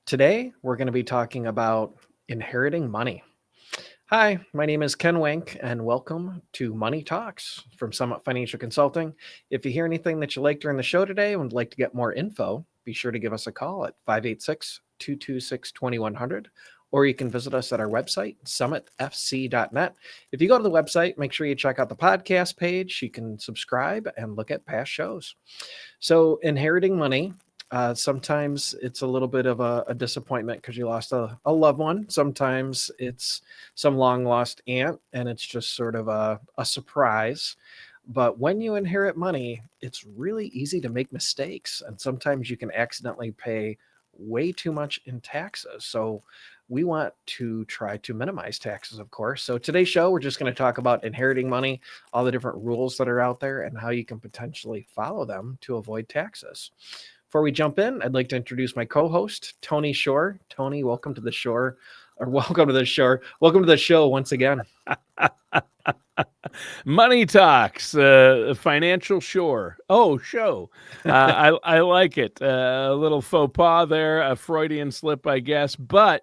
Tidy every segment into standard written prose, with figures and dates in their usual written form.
Today, we're going to be talking about inheriting money. Hi, my name is Ken Wank, and welcome to Money Talks from Summit Financial Consulting. If you hear anything that you like during the show today and would like to get more info, be sure to give us a call at 586-226-2100, or you can visit us at our website, summitfc.net. If you go to the website, make sure you check out the podcast page. You can subscribe and look at past shows. So, inheriting money. Sometimes it's a little bit of a disappointment because you lost a loved one. Sometimes it's some long lost aunt and it's just sort of a surprise. But when you inherit money, it's really easy to make mistakes. And sometimes you can accidentally pay way too much in taxes. So we want to try to minimize taxes, of course. So today's show, we're just going to talk about inheriting money, all the different rules that are out there, and how you can potentially follow them to avoid taxes. Before we jump in, I'd like to introduce my co-host, Tony Shore. Tony, welcome to the shore, or welcome to the shore. Welcome to the show once again. Money Talks, Financial Shore. Oh, show. I like it. A little faux pas there, a Freudian slip, I guess. But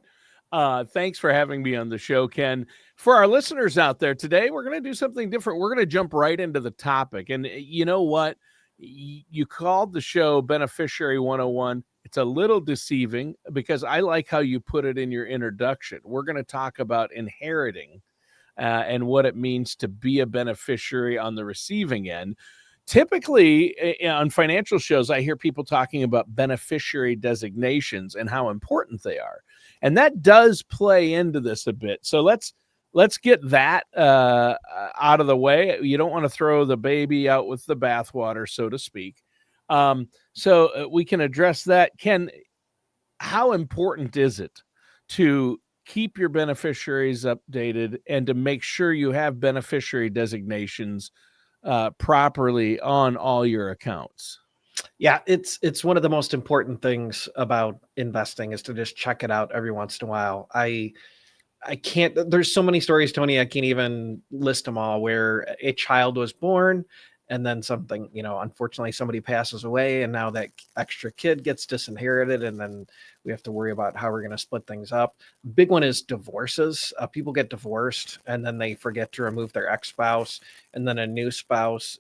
thanks for having me on the show, Ken. For our listeners out there today, we're going to do something different. We're going to jump right into the topic. And you know what? You called the show Beneficiary 101. It's a little deceiving because I like how you put it in your introduction. We're going to talk about inheriting and what it means to be a beneficiary on the receiving end. Typically, on financial shows, I hear people talking about beneficiary designations and how important they are. And that does play into this a bit. So let's get that out of the way. You don't want to throw the baby out with the bathwater, so to speak. So we can address that. Ken, how important is it to keep your beneficiaries updated and to make sure you have beneficiary designations properly on all your accounts? Yeah, it's one of the most important things about investing is to just check it out every once in a while. I can't, there's so many stories, Tony, I can't even list them all, where a child was born and then something, unfortunately somebody passes away and now that extra kid gets disinherited and then we have to worry about how we're going to split things up. Big one is divorces. People get divorced and then they forget to remove their ex-spouse, and then a new spouse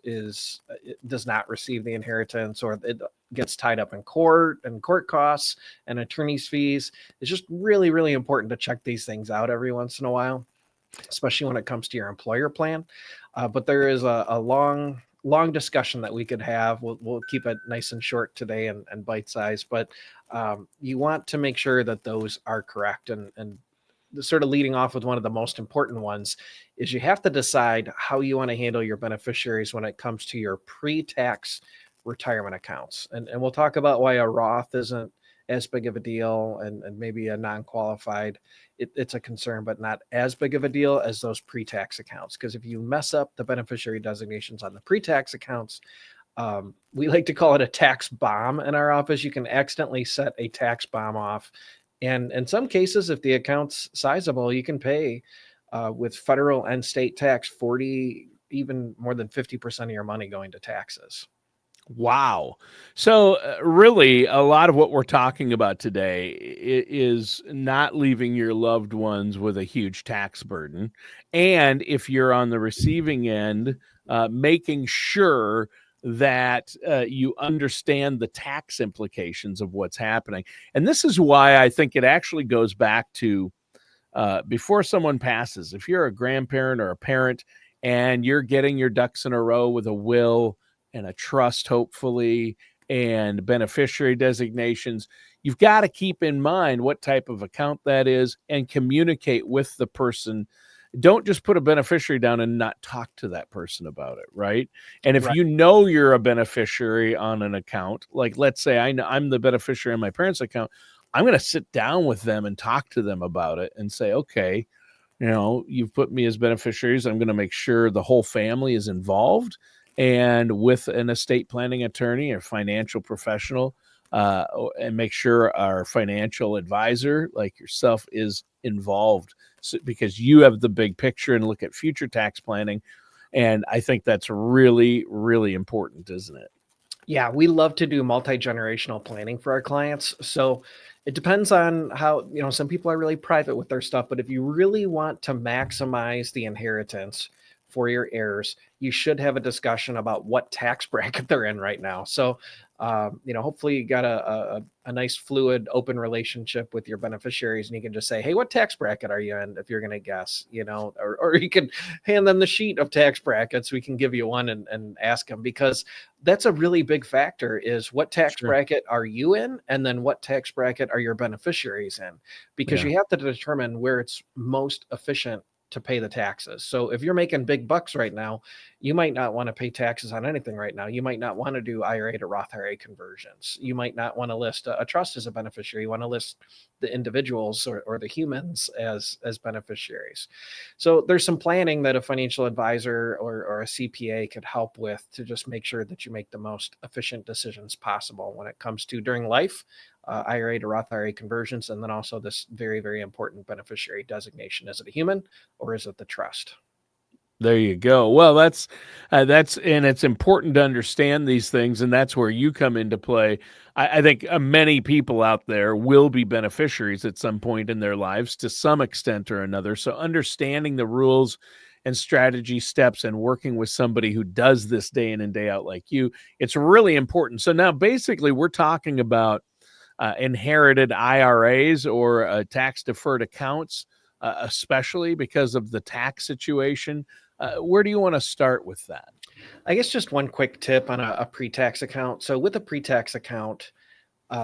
does not receive the inheritance, or it gets tied up in court and court costs and attorney's fees. It's just really, really important to check these things out every once in a while, especially when it comes to your employer plan. But there is a long discussion that we could have. We'll keep it nice and short today and bite size, but you want to make sure that those are correct. And sort of leading off with one of the most important ones is you have to decide how you want to handle your beneficiaries when it comes to your pre-tax retirement accounts. And we'll talk about why a Roth isn't as big of a deal, and maybe a non-qualified, it's a concern, but not as big of a deal as those pre-tax accounts. Because if you mess up the beneficiary designations on the pre-tax accounts, we like to call it a tax bomb in our office. You can accidentally set a tax bomb off. And in some cases, if the account's sizable, you can pay with federal and state tax 40, even more than 50% of your money going to taxes. Wow. So really, a lot of what we're talking about today is not leaving your loved ones with a huge tax burden. And if you're on the receiving end, making sure that you understand the tax implications of what's happening. And this is why I think it actually goes back to before someone passes. If you're a grandparent or a parent and you're getting your ducks in a row with a will and a trust, hopefully, and beneficiary designations, you've got to keep in mind what type of account that is and communicate with the person. Don't just put a beneficiary down and not talk to that person about it, right? And if Right. you know you're a beneficiary on an account, like let's say I'm the beneficiary on my parents' account, I'm going to sit down with them and talk to them about it and say, okay, you've put me as beneficiaries. I'm going to make sure the whole family is involved, and with an estate planning attorney or financial professional, and make sure our financial advisor like yourself is involved, because you have the big picture and look at future tax planning. And I think that's really, really important, isn't it? Yeah, we love to do multi-generational planning for our clients. So it depends on how, some people are really private with their stuff, but if you really want to maximize the inheritance for your heirs, you should have a discussion about what tax bracket they're in right now. So, hopefully you got a nice fluid, open relationship with your beneficiaries, and you can just say, "Hey, what tax bracket are you in?" If you're going to guess, or you can hand them the sheet of tax brackets. We can give you one and ask them, because that's a really big factor, is what tax Sure. bracket are you in? And then what tax bracket are your beneficiaries in? Because Yeah. you have to determine where it's most efficient to pay the taxes. So if you're making big bucks right now, you might not want to pay taxes on anything right now. You might not want to do IRA to Roth IRA conversions. You might not want to list a trust as a beneficiary. You want to list the individuals or the humans as beneficiaries. So there's some planning that a financial advisor or a CPA could help with to just make sure that you make the most efficient decisions possible when it comes to during life, IRA to Roth IRA conversions, and then also this very, very important beneficiary designation. Is it a human or is it the trust? There you go. Well, that's and it's important to understand these things, and that's where you come into play. I think many people out there will be beneficiaries at some point in their lives to some extent or another. So, understanding the rules and strategy steps and working with somebody who does this day in and day out like you, it's really important. So now, basically, we're talking about inherited IRAs or tax deferred accounts, especially because of the tax situation. Where do you want to start with that? I guess just one quick tip on a pre-tax account. So with a pre-tax account,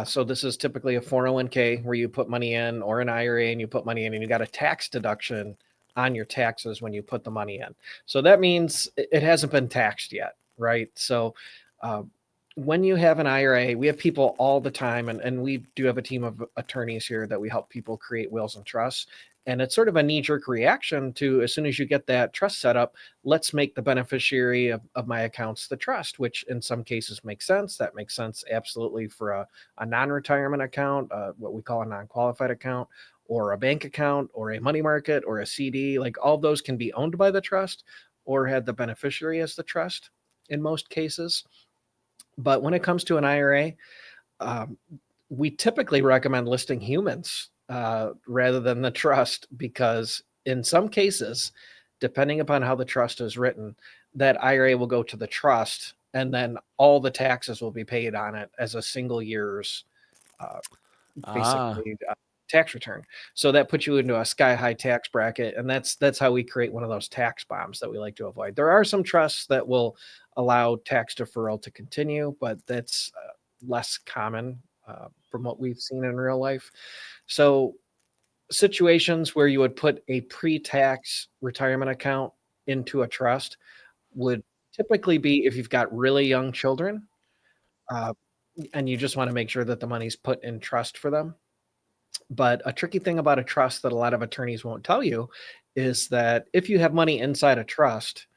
so this is typically a 401k where you put money in, or an IRA and you put money in, and you got a tax deduction on your taxes when you put the money in. So that means it hasn't been taxed yet, right? So uh, when you have an IRA, we have people all the time, and we do have a team of attorneys here that we help people create wills and trusts. And it's sort of a knee-jerk reaction to, as soon as you get that trust set up, let's make the beneficiary of my accounts the trust, which in some cases makes sense. That makes sense absolutely for a non-retirement account, what we call a non-qualified account, or a bank account, or a money market, or a CD. Like, all those can be owned by the trust or have the beneficiary as the trust in most cases. But when it comes to an IRA, um, we typically recommend listing humans rather than the trust, because in some cases, depending upon how the trust is written, that IRA will go to the trust, and then all the taxes will be paid on it as a single year's uh, Ah, basically tax return. So that puts you into a sky high tax bracket, and that's how we create one of those tax bombs that we like to avoid. There are some trusts that will allow tax deferral to continue, but that's less common from what we've seen in real life. So situations where you would put a pre-tax retirement account into a trust would typically be if you've got really young children, uh, and you just want to make sure that the money's put in trust for them. But a tricky thing about a trust that a lot of attorneys won't tell you is that if you have money inside a trust,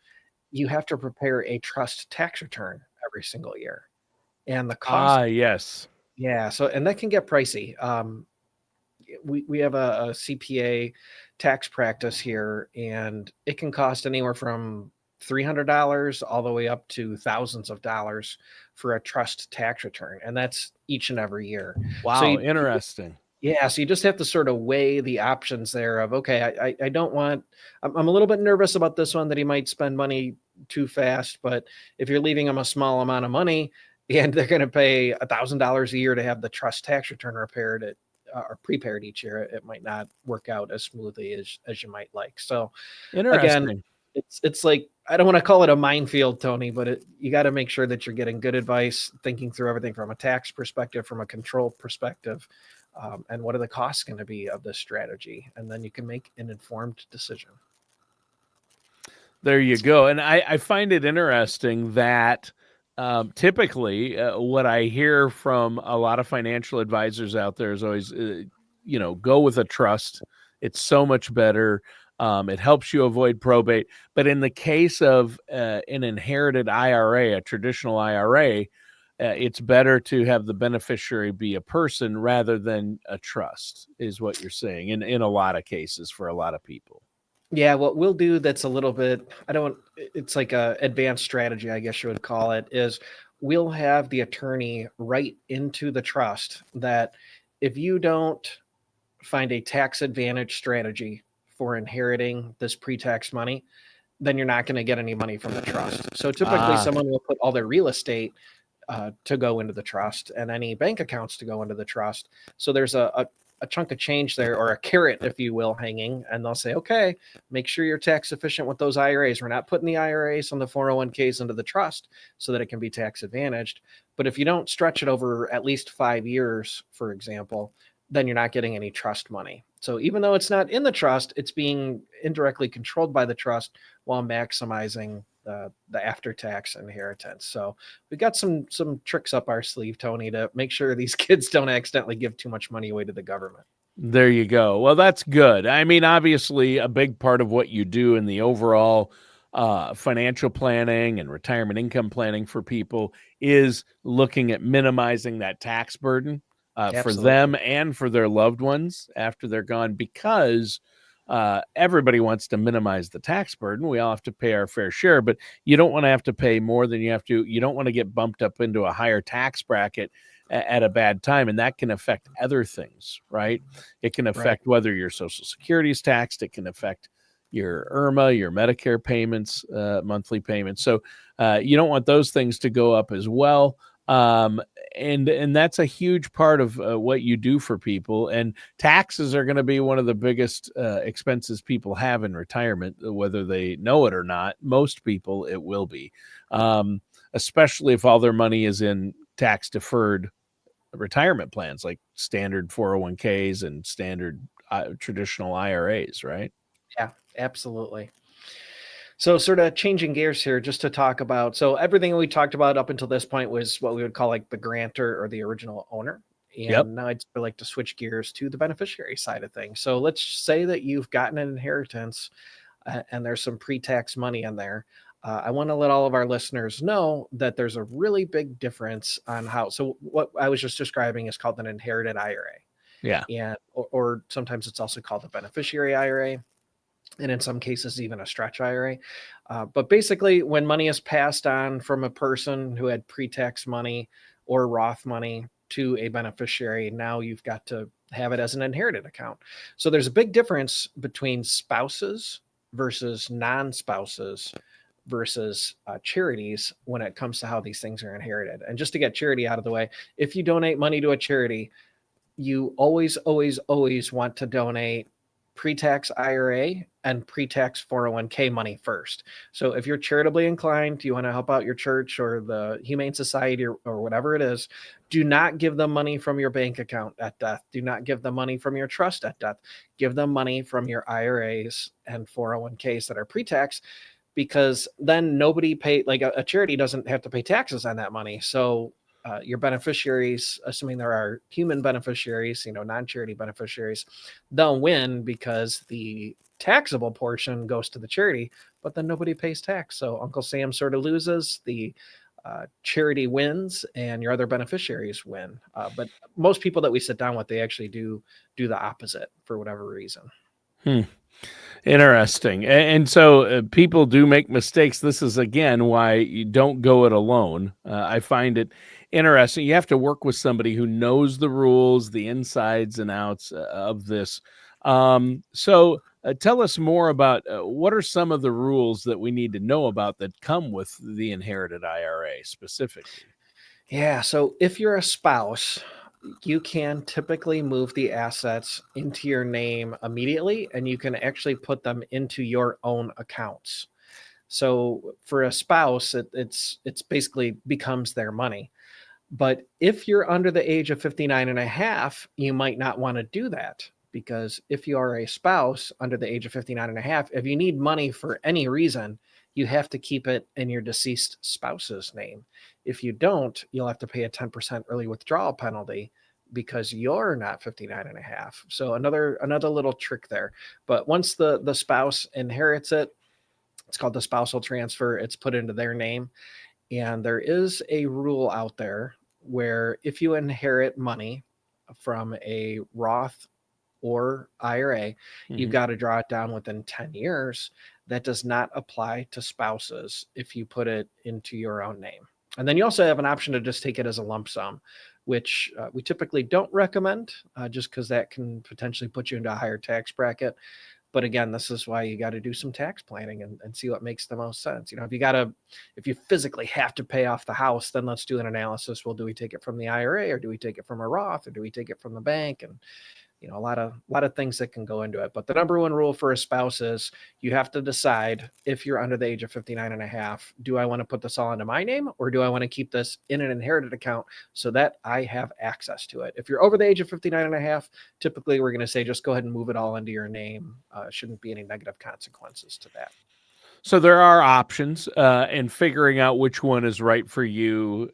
you have to prepare a trust tax return every single year. And the cost, yes. yeah, so and that can get pricey. We have a CPA tax practice here, and it can cost anywhere from $300 all the way up to thousands of dollars for a trust tax return, and that's each and every year. So Wow, interesting. yeah, so you just have to sort of weigh the options there of, okay, I don't want, I'm a little bit nervous about this one, that he might spend money too fast, but if you're leaving him a small amount of money and they're going to pay $1,000 a year to have the trust tax return repaired or prepared each year, it might not work out as smoothly as you might like. So again, Interesting. it's like, I don't want to call it a minefield, Tony, but you got to make sure that you're getting good advice, thinking through everything from a tax perspective, from a control perspective, and what are the costs going to be of this strategy, and then you can make an informed decision. There you go. And I find it interesting that typically what I hear from a lot of financial advisors out there is always, go with a trust. It's so much better. It helps you avoid probate. But in the case of an inherited IRA, a traditional IRA, it's better to have the beneficiary be a person rather than a trust, is what you're saying in a lot of cases for a lot of people. Yeah, what we'll do that's a little bit, I don't, it's like a advanced strategy, I guess you would call it, is we'll have the attorney write into the trust that if you don't find a tax advantage strategy for inheriting this pre-tax money, then you're not going to get any money from the trust. So typically Ah, someone will put all their real estate to go into the trust and any bank accounts to go into the trust. So there's a chunk of change there, or a carrot, if you will, hanging, and they'll say, okay, make sure you're tax efficient with those IRAs. We're not putting the IRAs on the 401ks into the trust so that it can be tax advantaged. But if you don't stretch it over at least 5 years, for example, then you're not getting any trust money. So even though it's not in the trust, it's being indirectly controlled by the trust while maximizing the after tax inheritance. So we got some tricks up our sleeve, Tony, to make sure these kids don't accidentally give too much money away to the government. there you go. Well, that's good. I mean, obviously, a big part of what you do in the overall financial planning and retirement income planning for people is looking at minimizing that tax burden for Absolutely. them and for their loved ones after they're gone, because everybody wants to minimize the tax burden. We all have to pay our fair share, but you don't want to have to pay more than you have to. You don't want to get bumped up into a higher tax bracket at a bad time, and that can affect other things, right? It can Right. affect whether your Social Security is taxed. It can affect your IRMA, your Medicare payments, monthly payments. So you don't want those things to go up as well. Um, and that's a huge part of what you do for people. And taxes are going to be one of the biggest expenses people have in retirement, whether they know it or not. Most people, it will be, especially if all their money is in tax deferred retirement plans like standard 401ks and standard traditional IRAs, right? Yeah, absolutely. So, sort of changing gears here, just to talk about. So, everything we talked about up until this point was what we would call like the grantor or the original owner. Yep. And now I'd like to switch gears to the beneficiary side of things. So, let's say that you've gotten an inheritance and there's some pre tax money in there. I want to let all of our listeners know that there's a really big difference on how. So, what I was just describing is called an inherited Yeah. IRA, and or sometimes it's also called a beneficiary IRA, and in some cases even a stretch IRA. But basically, when money is passed on from a person who had pre-tax money or Roth money to a beneficiary, now you've got to have it as an inherited account. So there's a big difference between spouses versus non-spouses versus charities when it comes to how these things are inherited. And just to get charity out of the way, if you donate money to a charity, you always, always, always want to donate pre-tax IRA and pre-tax 401k money first. So if you're charitably inclined, you want to help out your church or the Humane Society or whatever it is, do not give them money from your bank account at death. Do not give them money from your trust at death. Give them money from your IRAs and 401ks that are pre-tax, because then nobody pay, like a charity doesn't have to pay taxes on that money. So your beneficiaries, assuming there are human beneficiaries, non-charity beneficiaries, they'll win because the taxable portion goes to the charity, but then nobody pays tax. So Uncle Sam sort of loses, the charity wins, and your other beneficiaries win. But most people that we sit down with, they actually do the opposite for whatever reason. Hmm. Interesting. And so people do make mistakes. This is, again, why you don't go it alone. I find it interesting. You have to work with somebody who knows the rules, the insides and outs of this. So tell us more about what are some of the rules that we need to know about that come with the inherited IRA specifically? Yeah. So if you're a spouse, you can typically move the assets into your name immediately, and you can actually put them into your own accounts. So for a spouse, it's basically becomes their money. But if you're under the age of 59 and a half, you might not want to do that, because if you are a spouse under the age of 59 and a half, if you need money for any reason, you have to keep it in your deceased spouse's name. If you don't, you'll have to pay a 10% early withdrawal penalty because you're not 59 and a half. So another little trick there. But once the spouse inherits it, it's called the spousal transfer. It's put into their name. And there is a rule out there where if you inherit money from a Roth or IRA, you've Hmm. got to draw it down within 10 years. That does not apply to spouses if you put it into your own name. And then you also have an option to just take it as a lump sum, which we typically don't recommend just because that can potentially put you into a higher tax bracket. But again, this is why you got to do some tax planning and see what makes the most sense. If you physically have to pay off the house, then let's do an analysis. Well, do we take it from the IRA, or do we take it from a Roth, or do we take it from the bank? And a lot of things that can go into it. But the number one rule for a spouse is you have to decide, if you're under the age of 59 and a half, do I want to put this all into my name, or do I want to keep this in an inherited account so that I have access to it? If you're over the age of 59 and a half, typically we're going to say just go ahead and move it all into your name. Shouldn't be any negative consequences to that. So there are options, and figuring out which one is right for you,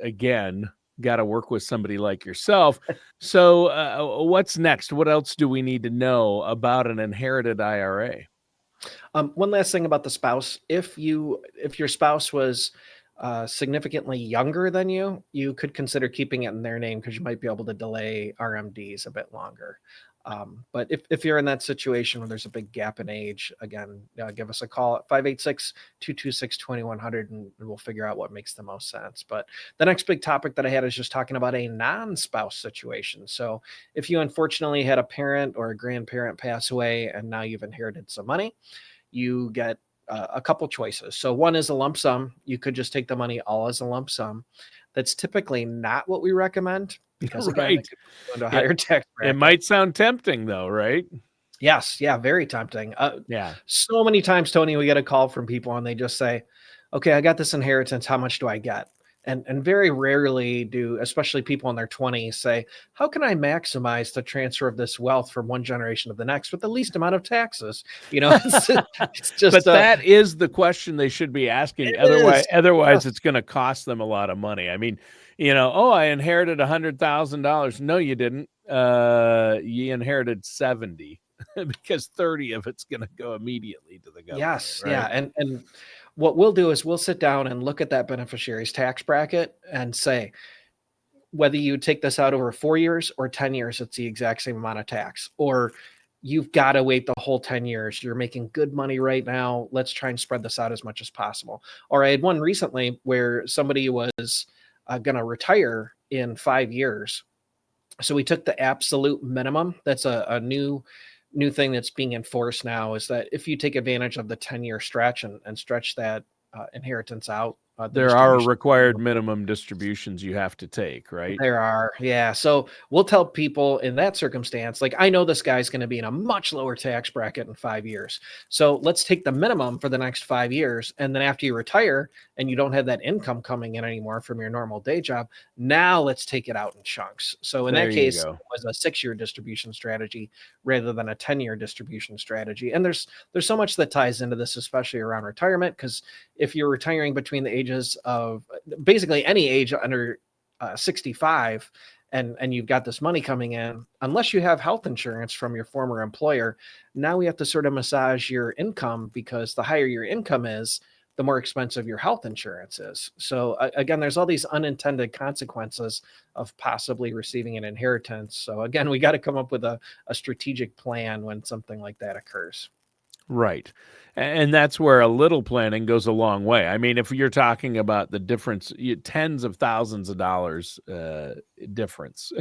again, got to work with somebody like yourself. So what's next? What else do we need to know about an inherited IRA? One last thing about the spouse: if your spouse was significantly younger than you, you could consider keeping it in their name because you might be able to delay RMDs a bit longer. But if you're in that situation where there's a big gap in age, again, give us a call at 586-226-2100 and we'll figure out what makes the most sense. But the next big topic that I had is just talking about a non-spouse situation. So if you unfortunately had a parent or a grandparent pass away and now you've inherited some money, you get a couple choices. So one is a lump sum. You could just take the money all as a lump sum. That's typically not what we recommend because again, Right. it could go into a higher tax bracket. It might sound tempting though, right? Yes. Yeah. Very tempting. Yeah. So many times, Tony, we get a call from people and they just say, okay, I got this inheritance. How much do I get? And very rarely do, especially people in their 20s, say, how can I maximize the transfer of this wealth from one generation to the next with the least amount of taxes? It's just, but that is the question they should be asking. Otherwise, yes. it's going to cost them a lot of money. I mean, I inherited $100,000. No, you didn't. You inherited 70 because 30 of it's going to go immediately to the government. Yes. Right? Yeah. And what we'll do is we'll sit down and look at that beneficiary's tax bracket and say, whether you take this out over 4 years or 10 years, it's the exact same amount of tax, or you've got to wait the whole 10 years. You're making good money right now. Let's try and spread this out as much as possible. Or I had one recently where somebody was going to retire in 5 years. So we took the absolute minimum. That's a new thing that's being enforced now, is that if you take advantage of the 10-year stretch and stretch that inheritance out, there are required minimum distributions you have to take, right? There are. Yeah. So we'll tell people in that circumstance, like, I know this guy's going to be in a much lower tax bracket in 5 years. So let's take the minimum for the next 5 years. And then after you retire and you don't have that income coming in anymore from your normal day job, now let's take it out in chunks. So in that case, it was a 6-year distribution strategy rather than a 10-year distribution strategy. And there's so much that ties into this, especially around retirement, because if you're retiring between the ages of basically any age under 65 and you've got this money coming in, unless you have health insurance from your former employer, now we have to sort of massage your income, because the higher your income is, the more expensive your health insurance is. So again, there's all these unintended consequences of possibly receiving an inheritance. So again, we got to come up with a strategic plan when something like that occurs. Right. And that's where a little planning goes a long way. I mean, if you're talking about the difference, tens of thousands of dollars difference,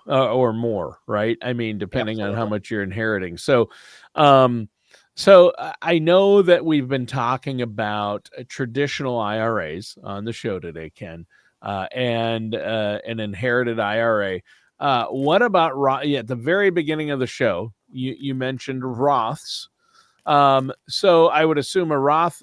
or more, right? I mean, depending on how much you're inheriting. So, I know that we've been talking about traditional IRAs on the show today, Ken, and an inherited IRA. What about Roth? Yeah, at the very beginning of the show, you mentioned Roths. So I would assume a Roth,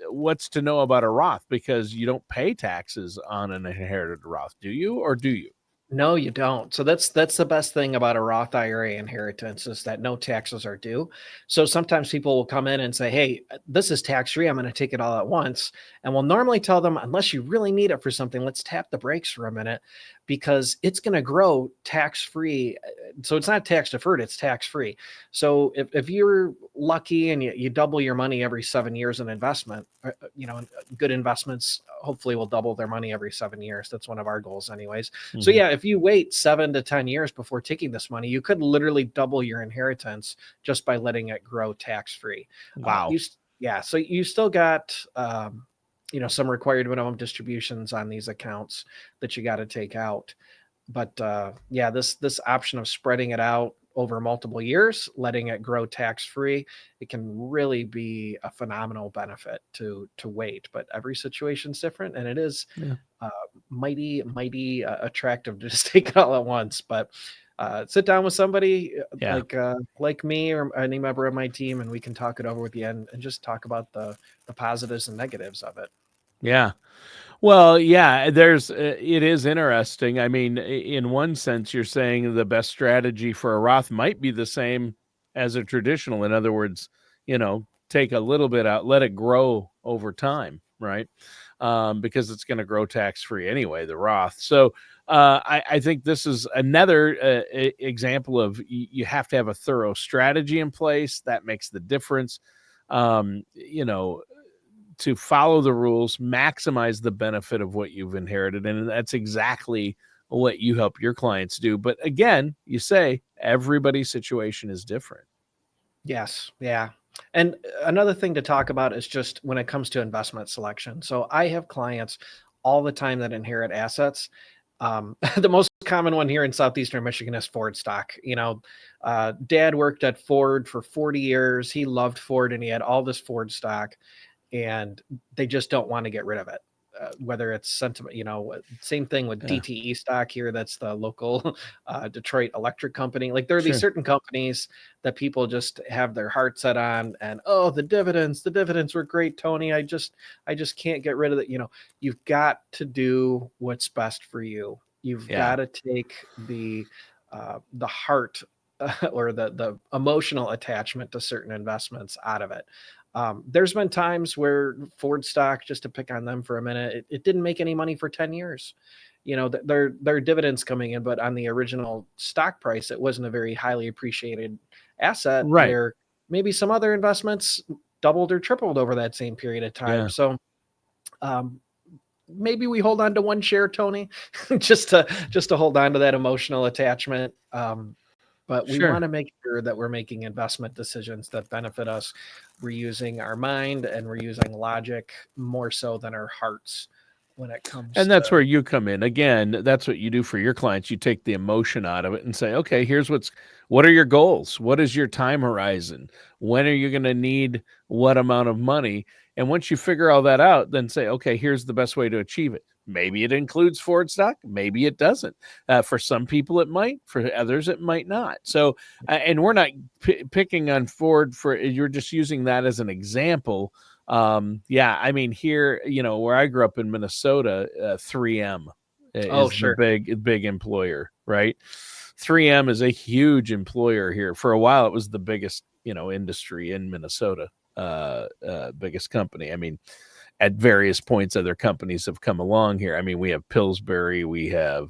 what's to know about a Roth? Because you don't pay taxes on an inherited Roth, do you? Or do you? No, you don't. So that's the best thing about a Roth IRA inheritance, is that no taxes are due. So sometimes people will come in and say, hey, this is tax-free. I'm going to take it all at once. And we'll normally tell them, unless you really need it for something, let's tap the brakes for a minute, because it's going to grow tax-free. So it's not tax deferred, it's tax-free. So if you're lucky and you double your money every 7 years in investment, good investments hopefully will double their money every 7 years. That's one of our goals anyways. Mm-hmm. So yeah, if you wait 7 to 10 years before taking this money, you could literally double your inheritance just by letting it grow tax-free. Wow. So you still got, some required minimum distributions on these accounts that you got to take out. But yeah, this option of spreading it out over multiple years, letting it grow tax-free, it can really be a phenomenal benefit to wait. But every situation's different, and it is uh, mighty attractive to just take it all at once. But sit down with somebody Yeah. like me or any member of my team, and we can talk it over with you and just talk about the positives and negatives of it. Yeah. Well, yeah, it is interesting. I mean, in one sense, you're saying the best strategy for a Roth might be the same as a traditional. In other words, take a little bit out, let it grow over time, right? Because it's going to grow tax-free anyway, the Roth. So I think this is another example of you have to have a thorough strategy in place. That makes the difference. To follow the rules, maximize the benefit of what you've inherited. And that's exactly what you help your clients do. But again, you say everybody's situation is different. Yes. Yeah. And another thing to talk about is just when it comes to investment selection. So I have clients all the time that inherit assets. The most common one here in Southeastern Michigan is Ford stock. Dad worked at Ford for 40 years. He loved Ford and he had all this Ford stock, and they just don't want to get rid of it. Whether it's sentiment, same thing with Yeah. DTE stock here. That's the local Detroit electric company. Like there are these Sure. certain companies that people just have their heart set on, and the dividends were great, Tony. I just can't get rid of it. You've got to do what's best for you. You've Yeah. got to take the heart or the emotional attachment to certain investments out of it. There's been times where Ford stock, just to pick on them for a minute, it didn't make any money for 10 years. There are dividends coming in, but on the original stock price, it wasn't a very highly appreciated asset, Right. where maybe some other investments doubled or tripled over that same period of time. Yeah. So maybe we hold on to one share, Tony, just to hold on to that emotional attachment. But we want Sure. to make sure that we're making investment decisions that benefit us. We're using our mind and we're using logic more so than our hearts when it comes And that's to. where you come in. Again, that's what you do for your clients. You take the emotion out of it and say, okay, what are your goals? What is your time horizon? When are you going to need what amount of money? And once you figure all that out, then say, okay, here's the best way to achieve it. Maybe it includes Ford stock. Maybe it doesn't. For some people, it might. For others, it might not. So, and we're not picking on Ford you're just using that as an example. Yeah, I mean, here, where I grew up in Minnesota, 3M Oh, is the sure. big employer, right? 3M is a huge employer here. For a while, it was the biggest, industry in Minnesota, biggest company. I mean, at various points, other companies have come along here. I mean, we have Pillsbury, we have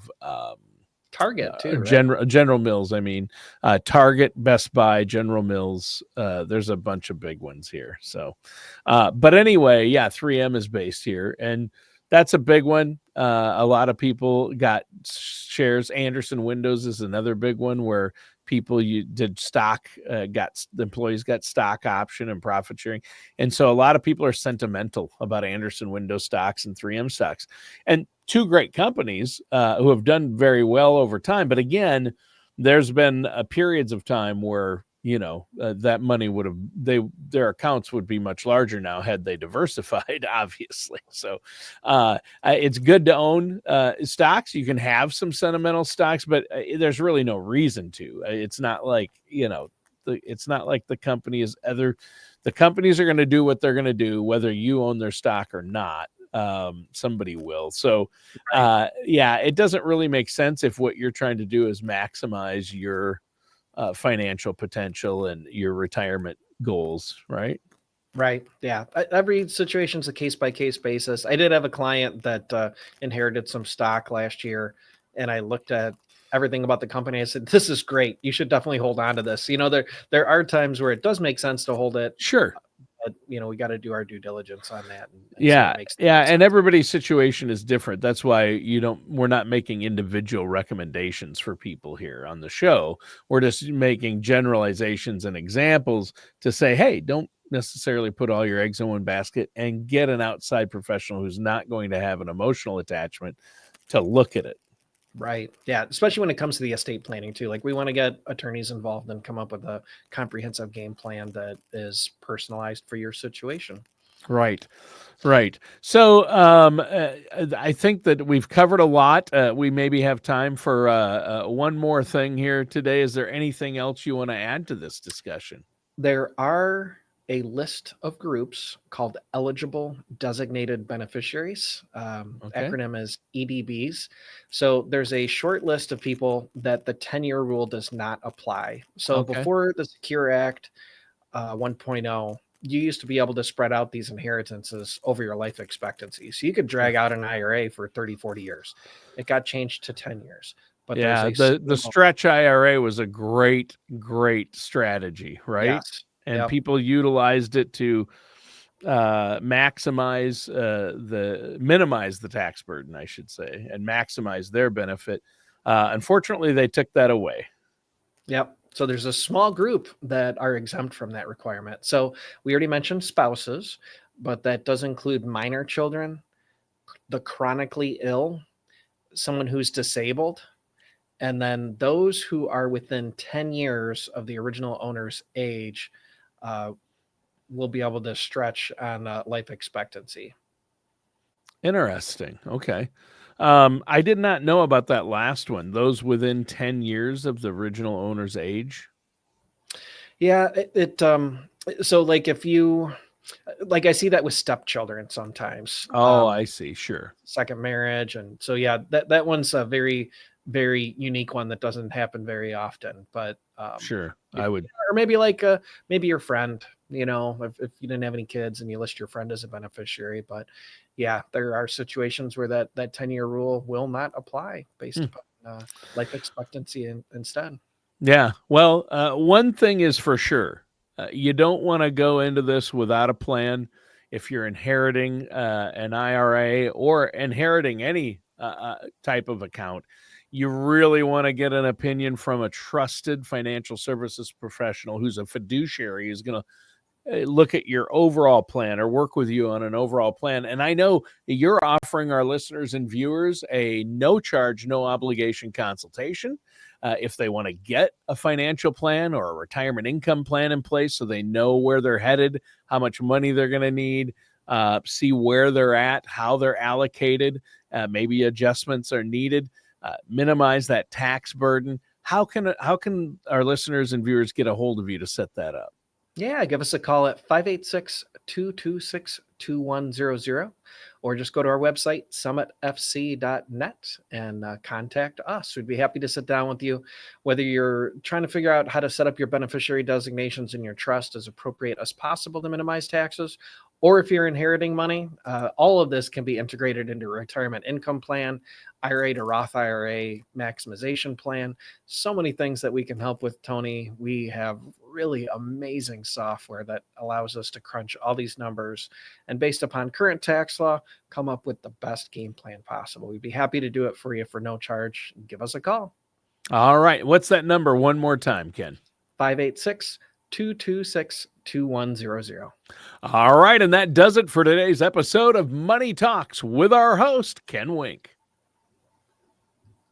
Target too, right? General Mills. I mean, Target, Best Buy, General Mills. There's a bunch of big ones here. So, but anyway, yeah, 3M is based here, and that's a big one. A lot of people got shares. Anderson Windows is another big one where you did stock, the employees got stock option and profit sharing. And so a lot of people are sentimental about Anderson Windows stocks and 3M stocks, and two great companies who have done very well over time. But again, there's been periods of time where that money their accounts would be much larger now had they diversified, obviously. So it's good to own stocks. You can have some sentimental stocks, but there's really no reason to. It's not like it's not like the companies are going to do what they're going to do whether you own their stock or not. Somebody will. So Right. yeah, it doesn't really make sense if what you're trying to do is maximize your financial potential and your retirement goals, right? Right. Yeah. Every situation's a case by case basis. I did have a client that inherited some stock last year, and I looked at everything about the company. I said, "This is great. You should definitely hold on to this." There are times where it does make sense to hold it, Sure. but we got to do our due diligence on that and see if Yeah. it makes Yeah. And sense. everybody's situation is different. That's why we're not making individual recommendations for people here on the show. We're just making generalizations and examples to say, hey, don't necessarily put all your eggs in one basket, and get an outside professional who's not going to have an emotional attachment to look at it. Right. Yeah. Especially when it comes to the estate planning too. Like we want to get attorneys involved and come up with a comprehensive game plan that is personalized for your situation. Right. Right. So I think that we've covered a lot. We maybe have time for one more thing here today. Is there anything else you want to add to this discussion? There are a list of groups called Eligible Designated Beneficiaries. Okay. Acronym is EDBs. So there's a short list of people that the 10-year rule does not apply. So Okay. before the Secure Act 1.0, you used to be able to spread out these inheritances over your life expectancy. So you could drag out an IRA for 30, 40 years. It got changed to 10 years. But Yeah, there's a the stretch IRA was a great strategy, right? yes. And Yep. people utilized it to minimize the tax burden, I should say, and maximize their benefit. Unfortunately, they took that away. Yep. So there's a small group that are exempt from that requirement. So we already mentioned spouses, but that does include minor children, the chronically ill, someone who's disabled, and then those who are within 10 years of the original owner's age will be able to stretch on life expectancy. Interesting. Okay. I did not know about that last one. Those within 10 years of the original owner's age. Yeah, so like if you like I see that with stepchildren sometimes. Oh, I see. Sure. Second marriage, and so yeah, that one's a very, very unique one that doesn't happen very often. But Sure. I would. or maybe like maybe your friend, if you didn't have any kids and you list your friend as a beneficiary. But yeah, there are situations where that 10-year rule will not apply based upon life expectancy instead. Yeah. Well, one thing is for sure. You don't want to go into this without a plan. If you're inheriting an IRA or inheriting any type of account, you really want to get an opinion from a trusted financial services professional who's a fiduciary, who's going to look at your overall plan or work with you on an overall plan. And I know you're offering our listeners and viewers a no charge, no obligation consultation. If they want to get a financial plan or a retirement income plan in place so they know where they're headed, how much money they're going to need, see where they're at, how they're allocated, maybe adjustments are needed, minimize that tax burden. How can our listeners and viewers get a hold of you to set that up? Yeah, give us a call at 586-226-2100, or just go to our website, summitfc.net, and contact us. We'd be happy to sit down with you, whether you're trying to figure out how to set up your beneficiary designations in your trust as appropriate as possible to minimize taxes, or if you're inheriting money. All of this can be integrated into a retirement income plan, IRA to Roth IRA maximization plan. So many things that we can help with, Tony. We have really amazing software that allows us to crunch all these numbers and, based upon current tax law, come up with the best game plan possible. We'd be happy to do it for you for no charge. Give us a call. All right. What's that number one more time, Ken? 586-226-2100. All right. And that does it for today's episode of Money Talks with our host, Ken Wink.